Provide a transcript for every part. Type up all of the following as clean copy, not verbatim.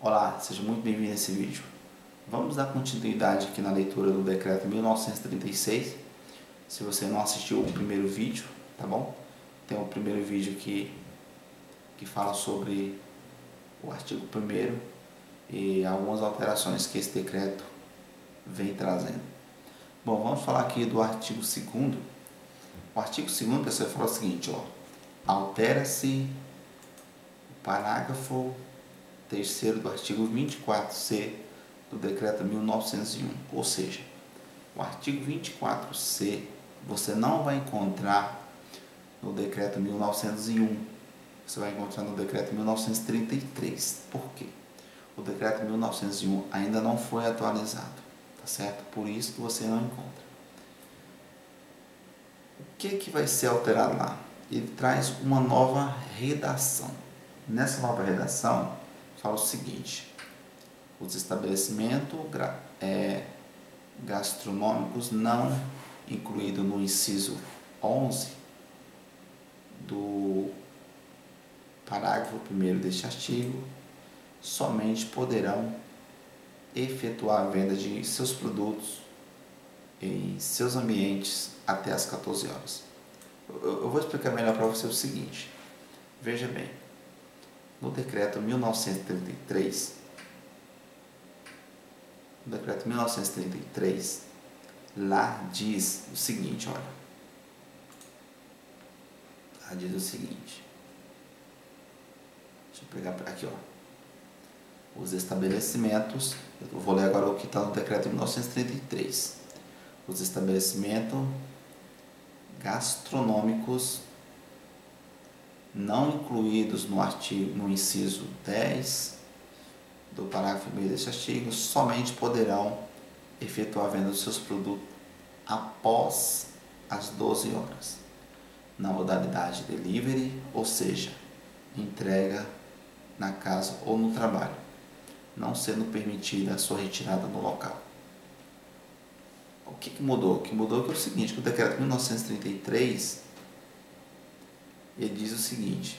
Olá, seja muito bem-vindo a esse vídeo. Vamos dar continuidade aqui na leitura do Decreto 1936. Se você não assistiu o primeiro vídeo, tá bom? Tem o primeiro vídeo aqui que fala sobre o artigo 1º e algumas alterações que esse decreto vem trazendo. Bom, vamos falar aqui do artigo 2º. O artigo 2º, pessoal, fala o seguinte, ó. Altera-se o parágrafo 3º do artigo 24C do Decreto 1901, ou seja, o artigo 24C você não vai encontrar no Decreto 1901, você vai encontrar no Decreto 1933. Por quê? O Decreto 1901 ainda não foi atualizado, tá certo? Por isso que você não encontra. O que vai ser alterado lá? Ele traz uma nova redação. Nessa nova redação, fala o seguinte: os estabelecimentos gastronômicos não incluídos no inciso 11 do parágrafo 1º deste artigo somente poderão efetuar a venda de seus produtos em seus ambientes até as 14 horas. Eu vou explicar melhor para você o seguinte. Veja bem, no decreto 1933, lá diz o seguinte, olha. Lá diz o seguinte. Deixa eu pegar aqui, ó. Os estabelecimentos, eu vou ler agora o que está no decreto 1933. Os estabelecimentos gastronômicos não incluídos no inciso 10 do parágrafo 1º deste artigo, somente poderão efetuar a venda dos seus produtos após as 12 horas, na modalidade delivery, ou seja, entrega na casa ou no trabalho, não sendo permitida a sua retirada no local. O que mudou? O que mudou é o seguinte, que o decreto 1933 ele diz o seguinte,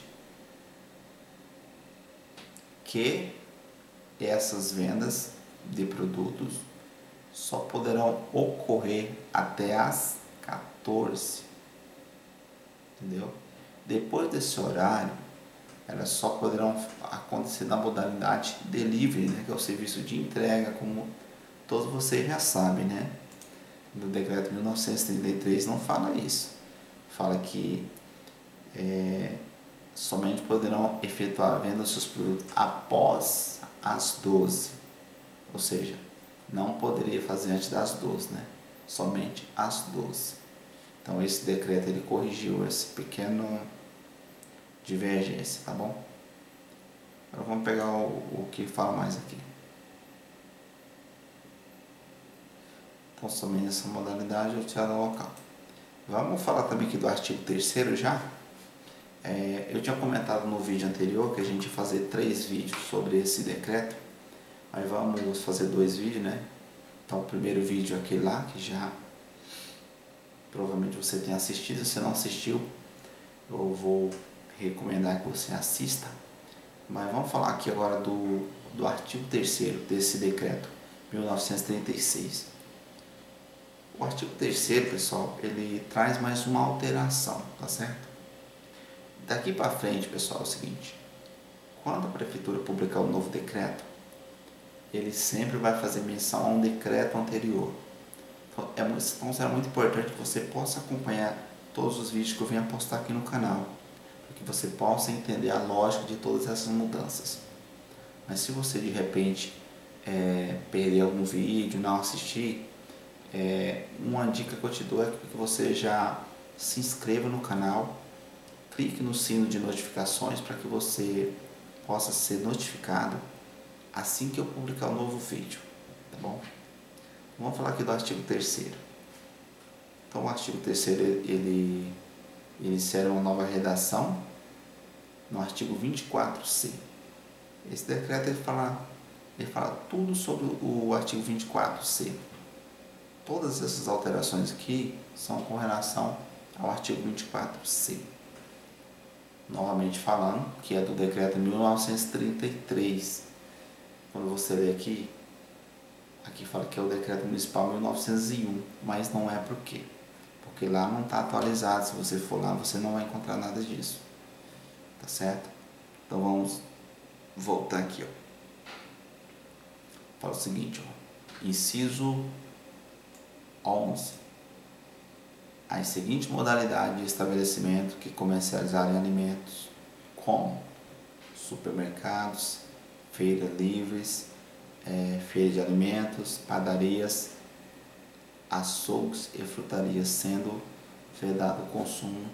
que essas vendas de produtos só poderão ocorrer até as 14, entendeu? Depois desse horário, elas só poderão acontecer na modalidade delivery, né, que é o serviço de entrega, como todos vocês já sabem, né? No decreto 1933 não fala isso, fala que somente poderão efetuar a venda dos seus produtos após as 12, ou seja, não poderia fazer antes das 12, né? Somente às 12. Então esse decreto ele corrigiu esse pequeno divergência, tá bom? Agora vamos pegar o que fala mais aqui. Então somente essa modalidade eu tiro no local. Vamos falar também aqui do artigo 3º já. Eu tinha comentado no vídeo anterior que a gente ia fazer 3 vídeos sobre esse decreto. Aí vamos fazer 2 vídeos, né? Então o primeiro vídeo é aquele lá, que já provavelmente você tenha assistido. Se não assistiu, eu vou recomendar que você assista. Mas vamos falar aqui agora do artigo 3º desse decreto 1936. O artigo 3º, pessoal, ele traz mais uma alteração, tá certo? Daqui para frente, pessoal, é o seguinte: quando a prefeitura publicar um novo decreto, ele sempre vai fazer menção a um decreto anterior. Então será muito importante que você possa acompanhar todos os vídeos que eu venho a postar aqui no canal, para que você possa entender a lógica de todas essas mudanças. Mas se você de repente perder algum vídeo, não assistir, uma dica que eu te dou é que você já se inscreva no canal, clique no sino de notificações para que você possa ser notificado assim que eu publicar um novo vídeo, tá bom? Vamos falar aqui do artigo 3º. Então o artigo 3º ele insere uma nova redação no artigo 24C. Esse decreto ele fala tudo sobre o artigo 24C. Todas essas alterações aqui são com relação ao artigo 24C. Novamente falando, que é do decreto 1933. quando você lê aqui fala que é o decreto municipal 1901, mas não é por quê? Porque lá não está atualizado. Se você for lá, você não vai encontrar nada disso, tá certo? Então vamos voltar aqui, ó. Fala o seguinte, ó, inciso 11. As seguintes modalidades de estabelecimento que comercializarem alimentos, como supermercados, feiras livres, feira de alimentos, padarias, açougues e frutarias, sendo vedado o consumo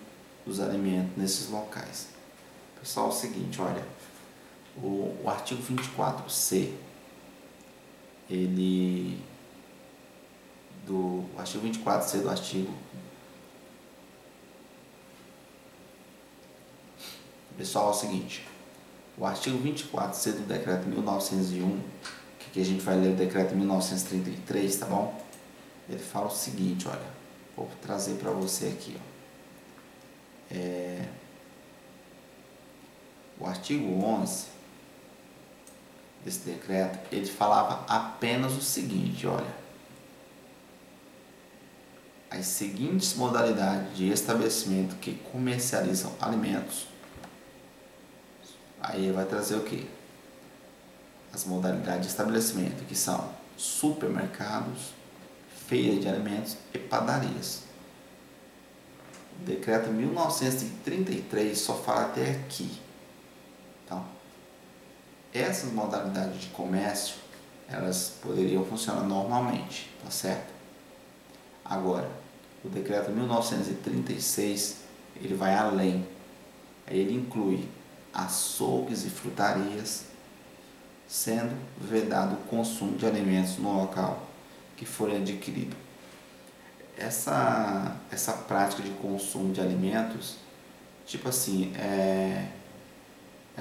dos alimentos nesses locais. Pessoal, é o seguinte, olha, o artigo 24C, o artigo 24C do artigo... Pessoal, é o seguinte, o artigo 24C do decreto 1901, que a gente vai ler o decreto 1933, tá bom? Ele fala o seguinte, olha, vou trazer para você aqui, ó. O artigo 11 desse decreto, ele falava apenas o seguinte, olha, as seguintes modalidades de estabelecimento que comercializam alimentos. Aí vai trazer o que? As modalidades de estabelecimento, que são supermercados, feira de alimentos e padarias. O decreto 1933 só fala até aqui. Então, essas modalidades de comércio, elas poderiam funcionar normalmente, tá certo? Agora, o decreto 1936, ele vai além. Aí ele inclui açougues e frutarias, sendo vedado o consumo de alimentos no local que forem adquirido. Essa prática de consumo de alimentos, tipo assim, é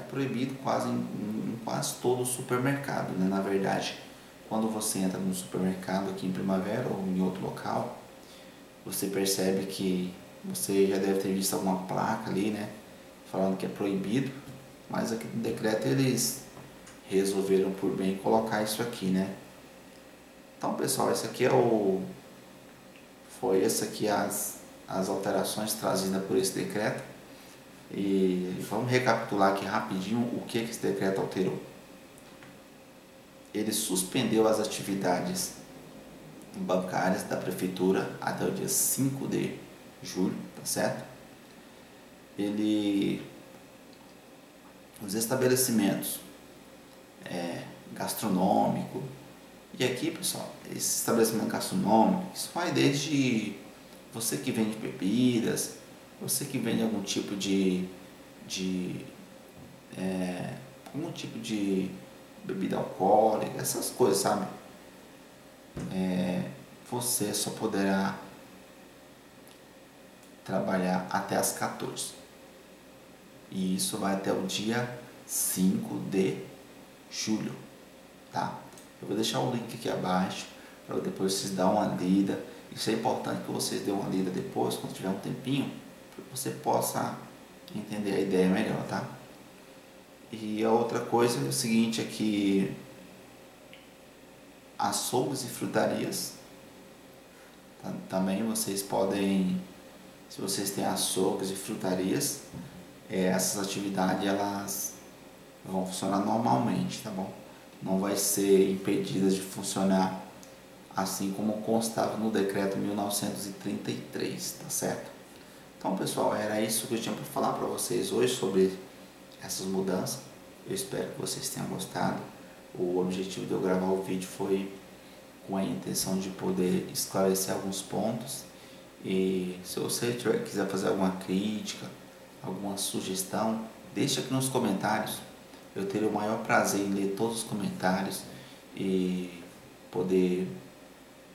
proibido quase em quase todo o supermercado, né? Na verdade, quando você entra no supermercado aqui em Primavera ou em outro local, você percebe que você já deve ter visto alguma placa ali, né? Falando que é proibido, mas aqui no decreto eles resolveram por bem colocar isso aqui, né? Então, pessoal, esse aqui foi as alterações trazidas por esse decreto. E vamos recapitular aqui rapidinho o que esse decreto alterou. Ele suspendeu as atividades bancárias da prefeitura até o dia 5 de julho, tá certo? Os estabelecimentos gastronômicos, e aqui, pessoal, esse estabelecimento gastronômico, isso vai desde você que vende bebidas, você que vende algum tipo de bebida alcoólica, essas coisas, sabe? Você só poderá trabalhar até as 14. E isso vai até o dia 5 de julho, tá? Eu vou deixar o link aqui abaixo para depois vocês darem uma lida. Isso é importante que vocês dêem uma lida depois, quando tiver um tempinho, para que você possa entender a ideia melhor, tá? E a outra coisa é o seguinte, é que açougues e frutarias, também vocês podem, se vocês têm açougues e frutarias, essas atividades elas vão funcionar normalmente, tá bom? Não vai ser impedidas de funcionar, assim como constava no decreto 1933, tá certo? Então, pessoal, era isso que eu tinha para falar para vocês hoje sobre essas mudanças. Eu espero que vocês tenham gostado. O objetivo de eu gravar o vídeo foi com a intenção de poder esclarecer alguns pontos. E se você quiser fazer alguma crítica, alguma sugestão, deixa aqui nos comentários. Eu terei o maior prazer em ler todos os comentários e poder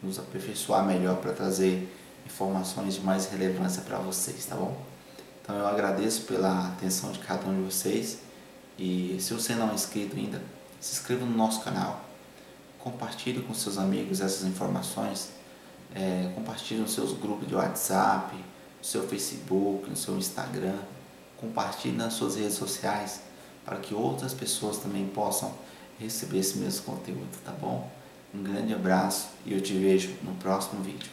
nos aperfeiçoar melhor para trazer informações de mais relevância para vocês, tá bom? Então eu agradeço pela atenção de cada um de vocês e se você não é inscrito ainda, se inscreva no nosso canal, compartilhe com seus amigos essas informações, compartilhe nos seus grupos de WhatsApp, no seu Facebook, no seu Instagram, compartilhe nas suas redes sociais para que outras pessoas também possam receber esse mesmo conteúdo, tá bom? Um grande abraço e eu te vejo no próximo vídeo.